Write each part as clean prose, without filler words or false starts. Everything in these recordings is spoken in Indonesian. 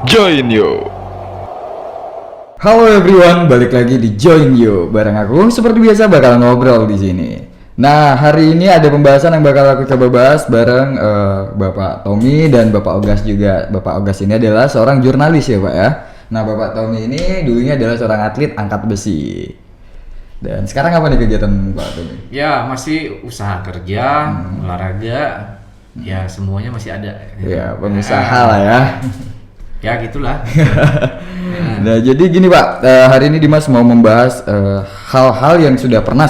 Join You. Halo everyone, balik lagi di Join You. Bareng aku seperti biasa bakal ngobrol di sini. Nah, hari ini ada pembahasan yang bakal aku coba bahas bareng Bapak Tommy dan Bapak Ogas juga. Bapak Ogas ini adalah seorang jurnalis ya, Pak ya. Nah, Bapak Tommy ini dulunya adalah seorang atlet angkat besi. Dan sekarang apa nih kegiatan Pak Tommy? Ya, masih usaha kerja, olahraga, ya semuanya masih ada. Ya, pengusaha lah ya. Ya gitulah. Nah, jadi gini Pak, hari ini Dimas mau membahas hal-hal yang sudah pernah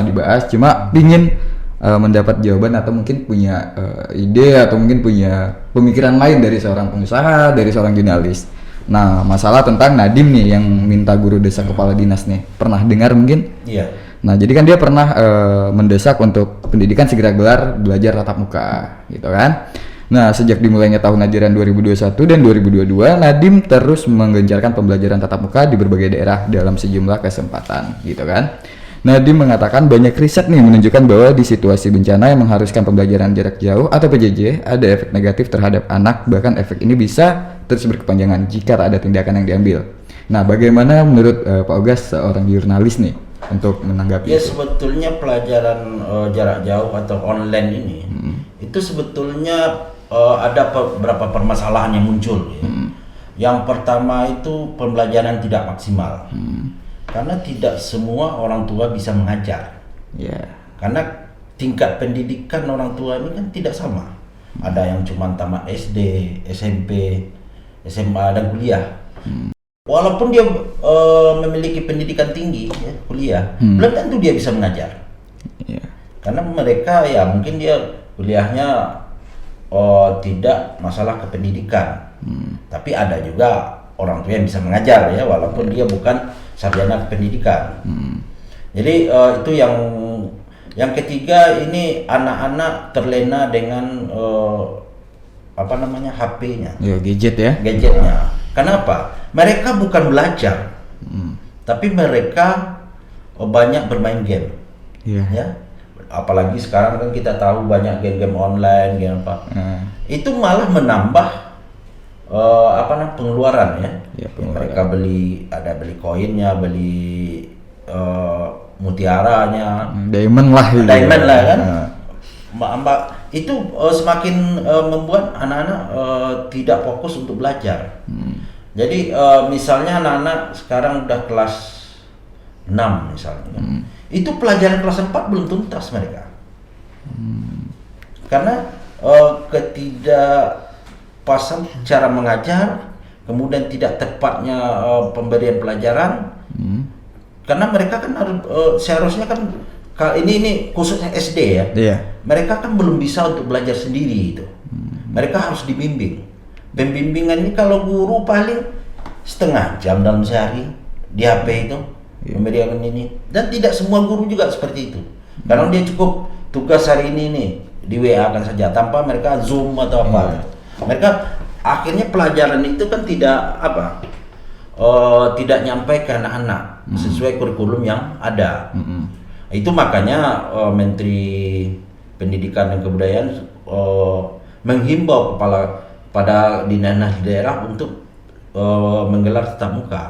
dibahas, cuma pingin mendapat jawaban atau mungkin punya ide atau mungkin punya pemikiran lain dari seorang pengusaha, dari seorang jurnalis. Nah, masalah tentang Nadiem nih yang minta guru desa kepala dinas nih, pernah dengar mungkin? Iya. Nah, jadi kan dia pernah mendesak untuk pendidikan segera gelar belajar tatap muka, gitu kan? Nah, sejak dimulainya tahun ajaran 2021 dan 2022, Nadiem terus menggencarkan pembelajaran tatap muka di berbagai daerah dalam sejumlah kesempatan, gitu kan. Nadiem mengatakan banyak riset nih menunjukkan bahwa di situasi bencana yang mengharuskan pembelajaran jarak jauh atau PJJ, ada efek negatif terhadap anak, bahkan efek ini bisa terus berkepanjangan jika tak ada tindakan yang diambil. Nah, bagaimana menurut Pak Ogas seorang jurnalis nih untuk menanggapi Ya itu? sebetulnya pelajaran jarak jauh atau online ini itu sebetulnya ada beberapa permasalahan yang muncul. Ya. Yang pertama itu pembelajaran tidak maksimal, karena tidak semua orang tua bisa mengajar. Ya. Karena tingkat pendidikan orang tua ini kan tidak sama. Ada yang cuma tamat SD, SMP, SMA dan kuliah. Walaupun dia memiliki pendidikan tinggi, ya, kuliah, belum tentu dia bisa mengajar. Ya. Karena mereka ya mungkin dia kuliahnya tidak masalah kependidikan, tapi ada juga orang tua yang bisa mengajar ya, walaupun dia bukan sarjana pendidikan. Jadi itu yang ketiga, ini anak-anak terlena dengan HP-nya, Ya, gadget ya. gadgetnya. Kenapa? Mereka bukan belajar, tapi mereka banyak bermain game. Iya. Ya, apalagi sekarang kan kita tahu banyak game-game online, game apa. Itu malah menambah pengeluaran ya. Ya, pengeluaran. Mereka beli koinnya, beli mutiaranya, Diamond lah gitu. diamond lah kan. Nah. Mbak itu semakin membuat anak-anak tidak fokus untuk belajar. Jadi misalnya anak-anak sekarang udah kelas 6 misalnya, itu pelajaran kelas 4 belum tuntas mereka. Karena ketidakpasan cara mengajar, kemudian tidak tepatnya pemberian pelajaran. Karena mereka kan harus seharusnya kan ini khususnya SD ya. Iya. Mereka kan belum bisa untuk belajar sendiri itu. Mereka harus dibimbing. Pembimbingan ini kalau guru paling setengah jam dalam sehari di HP itu memberikan ini. Dan tidak semua guru juga seperti itu. Karena dia cukup tugas hari ini nih di WA kan saja tanpa mereka Zoom atau apa. Mereka akhirnya pelajaran itu kan tidak nyampe ke anak-anak sesuai kurikulum yang ada. Itu makanya Menteri Pendidikan dan Kebudayaan menghimbau pada dinas di daerah untuk menggelar tatap muka.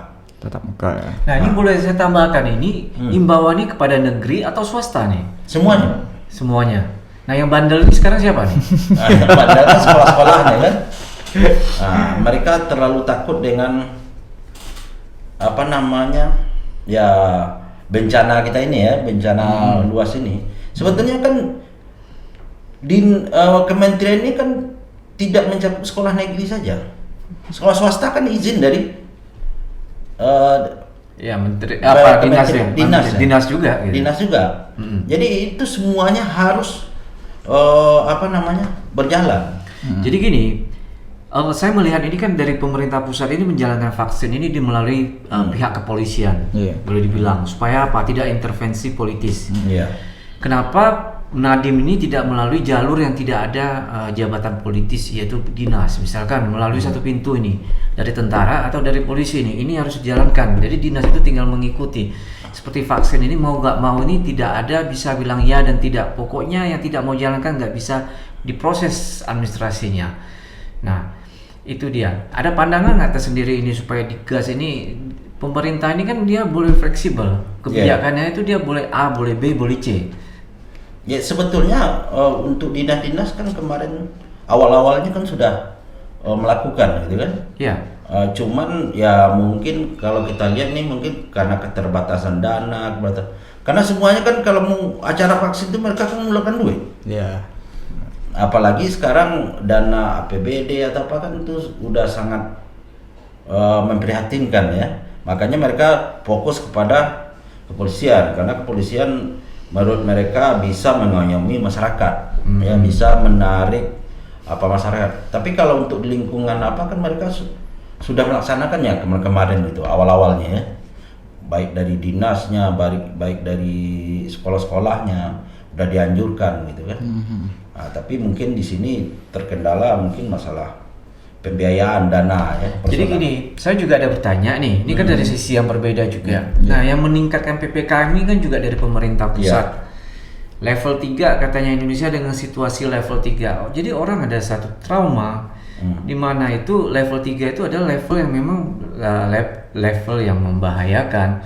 Tatap muka ya. Nah, ini boleh saya tambahkan, ini imbauan ini kepada negeri atau swasta nih? Semuanya. Semuanya. Nah, yang bandel ini sekarang siapa nih? Padahal kan sekolah-sekolahnya kan. Nah, mereka terlalu takut dengan ya bencana kita ini ya, bencana luas ini. Sebetulnya kan kementerian ini kan tidak mencakup sekolah negeri saja. Sekolah swasta kan izin dari Ya, menteri dinas juga gitu. Dinas juga. Jadi itu semuanya harus berjalan. Jadi gini, saya melihat ini kan dari pemerintah pusat ini menjalankan vaksin ini melalui pihak kepolisian, boleh dibilang, supaya apa? Tidak intervensi politis. Kenapa Nadiem ini tidak melalui jalur yang tidak ada jabatan politis, yaitu dinas, misalkan melalui satu pintu ini dari tentara atau dari polisi ini harus dijalankan. Jadi dinas itu tinggal mengikuti. Seperti vaksin ini mau nggak mau ini tidak ada bisa bilang ya dan tidak. Pokoknya yang tidak mau jalankan nggak bisa diproses administrasinya. Nah, Itu dia. Ada pandangan nggak tersendiri ini supaya di gas ini pemerintah ini kan dia boleh fleksibel kebijakannya, itu dia boleh A, boleh B, boleh C. Ya sebetulnya untuk dinas-dinas kan kemarin awal-awalnya kan sudah melakukan gitu kan. Ya. Cuman ya mungkin kalau kita lihat nih mungkin karena keterbatasan dana, karena semuanya kan kalau mau acara vaksin itu mereka kan mengeluarkan duit. Iya. Apalagi sekarang dana APBD atau apa kan itu udah sangat memprihatinkan ya. Makanya mereka fokus kepada kepolisian, karena kepolisian menurut mereka bisa mengayomi masyarakat, ya bisa menarik masyarakat. Tapi kalau untuk di lingkungan apa kan mereka sudah melaksanakannya kemarin itu awal-awalnya ya. Baik dari dinasnya, baik dari sekolah-sekolahnya udah dianjurkan gitu kan. Nah, tapi mungkin di sini terkendala mungkin masalah pembiayaan dana ya. Jadi gini, saya juga ada bertanya nih, ini kan dari sisi yang berbeda juga. Nah, yang meningkatkan PPKM ini kan juga dari pemerintah pusat. Level 3 katanya Indonesia dengan situasi level 3. Jadi orang ada satu trauma di mana itu level 3 itu adalah level yang memang level yang membahayakan.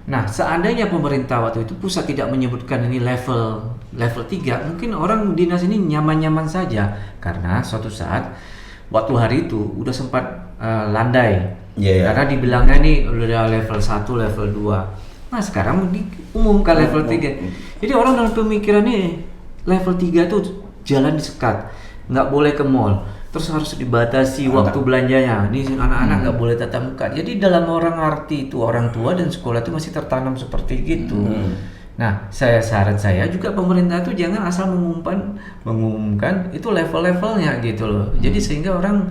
Nah, seandainya pemerintah waktu itu pusat tidak menyebutkan ini level 3, mungkin orang dinas ini nyaman-nyaman saja karena suatu saat waktu hari itu udah sempat landai. Karena dibilangnya nih udah level 1, level 2. Nah, sekarang diumumkan level 3. Jadi orang dalam pemikiran nih level 3 itu jalan disekat, nggak boleh ke mall. Terus harus dibatasi waktu belanjanya. Nih anak-anak nggak boleh tatap muka. Jadi dalam orang arti itu orang tua dan sekolah itu masih tertanam seperti gitu. Nah, saran saya juga pemerintah itu jangan asal mengumumkan itu level-levelnya gitu loh. Jadi sehingga orang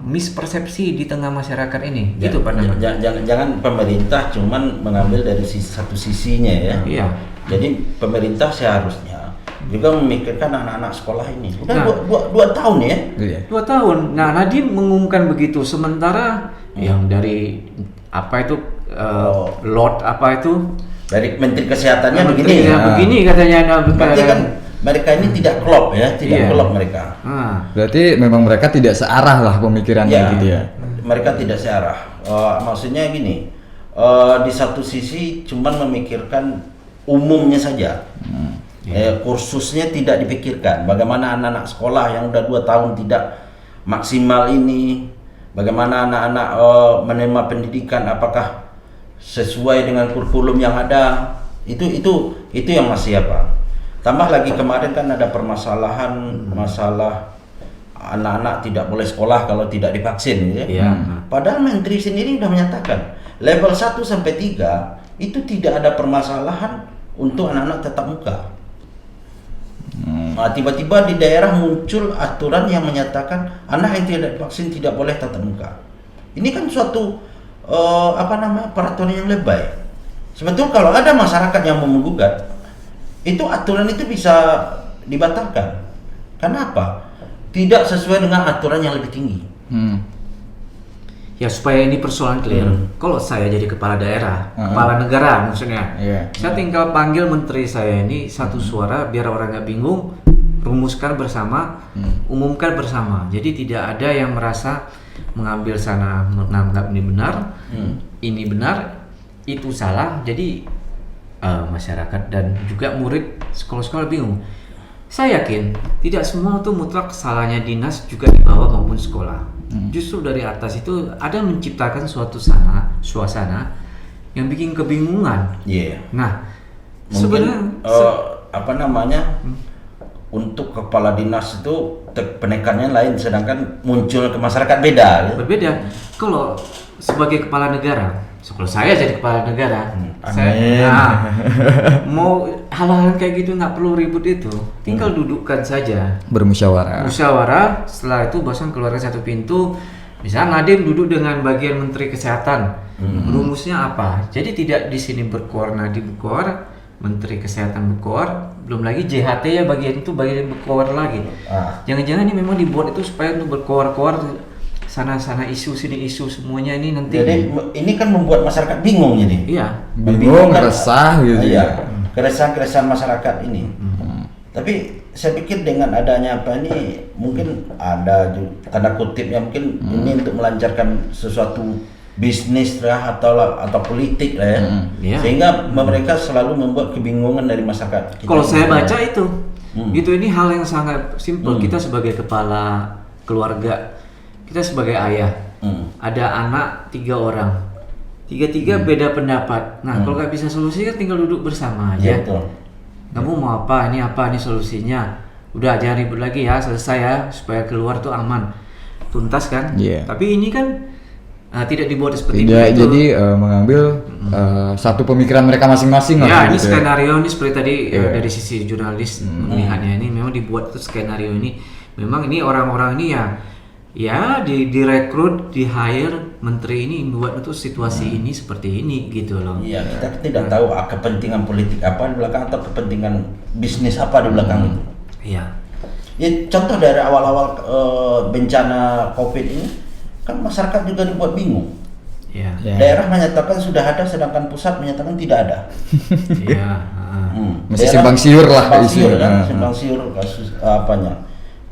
mispersepsi di tengah masyarakat ini. Gitu pandangan. Jangan pemerintah cuman mengambil dari satu sisinya ya. Iya. Jadi pemerintah seharusnya juga memikirkan anak-anak sekolah ini. Udah dua tahun ya? 2 tahun. Nah, Nadiem mengumumkan begitu. Sementara yang dari apa itu lot apa itu dari Menteri Kesehatannya begini. Begini katanya. Berarti kan mereka ini tidak klop ya, tidak klop mereka. Berarti memang mereka tidak searah lah pemikirannya gitu ya. Mereka tidak searah. Maksudnya gini, di satu sisi cuman memikirkan umumnya saja. Kursusnya tidak dipikirkan. Bagaimana anak-anak sekolah yang udah 2 tahun tidak maksimal ini, bagaimana anak-anak menerima pendidikan, apakah sesuai dengan kurikulum yang ada? Itu yang masih apa? Tambah lagi kemarin kan ada permasalahan masalah anak-anak tidak boleh sekolah kalau tidak divaksin ya. Padahal Menteri sendiri sudah menyatakan level 1 sampai 3 itu tidak ada permasalahan untuk anak-anak tatap muka. Nah, tiba-tiba di daerah muncul aturan yang menyatakan anak yang tidak divaksin tidak boleh tatap muka. Ini kan suatu peraturan yang lebay. Sebetulnya kalau ada masyarakat yang mau menggugat, itu aturan itu bisa dibatalkan. Kenapa? Tidak sesuai dengan aturan yang lebih tinggi. Ya supaya ini persoalan clear. Kalau saya jadi kepala daerah, kepala negara maksudnya, saya tinggal panggil menteri saya ini satu suara biar orang nggak bingung, rumuskan bersama, umumkan bersama. Jadi tidak ada yang merasa mengambil sana menganggap ini benar, itu salah. Jadi masyarakat dan juga murid sekolah-sekolah bingung. Saya yakin tidak semua itu mutlak salahnya dinas juga di bawah maupun sekolah. Justru dari atas itu ada menciptakan suatu suasana yang bikin kebingungan. Nah, mungkin untuk kepala dinas itu penekannya lain, sedangkan muncul ke masyarakat beda. Berbeda. Kalau sebagai kepala negara, kalau saya jadi kepala negara, mau hal-hal kayak gitu nggak perlu ribut itu, tinggal dudukkan saja, musyawarah. Setelah itu bosan keluarkan satu pintu. Misalnya Nadiem duduk dengan bagian Menteri Kesehatan, rumusnya apa? Jadi tidak di sini berkoar Nadiem berkoar, Menteri Kesehatan berkoar, belum lagi JHT ya bagian berkoar lagi. Jangan-jangan ini memang dibuat itu supaya untuk berkoar-koar sana isu sini isu semuanya ini nanti. Jadi ini kan membuat masyarakat bingung jadi. Iya. Bingung, resah gitu. Keresahan masyarakat ini. Tapi saya pikir dengan adanya apa ini mungkin ada tanda kutipnya mungkin ini untuk melancarkan sesuatu bisnis lah atau politik lah ya. Sehingga mereka selalu membuat kebingungan dari masyarakat. Kalau saya baca itu ini hal yang sangat simpel. Kita sebagai kepala keluarga, kita sebagai ayah, ada anak 3 orang, tiga beda pendapat. Nah kalau nggak bisa solusi kan tinggal duduk bersama aja. Kamu mau apa? Ini solusinya? Udah jangan ribut lagi ya, selesai ya, supaya keluar tuh aman, tuntas kan? Tapi ini kan tidak dibuat seperti itu. Jadi mengambil satu pemikiran mereka masing-masing. Ya ini gitu skenario ini seperti tadi dari sisi jurnalis melihatnya ini memang dibuat tuh skenario ini. Memang ini orang-orang ini ya direkrut, di hire menteri ini buat itu situasi ini seperti ini gitu loh. Iya, kita tidak tahu kepentingan politik apa di belakang atau kepentingan bisnis apa di belakang itu. Iya. Ya, contoh dari awal-awal bencana COVID ini kan masyarakat juga dibuat bingung. Iya. Daerah menyatakan sudah ada sedangkan pusat menyatakan tidak ada. Iya. Masih simpang siur lah simpang siur kasus apanya.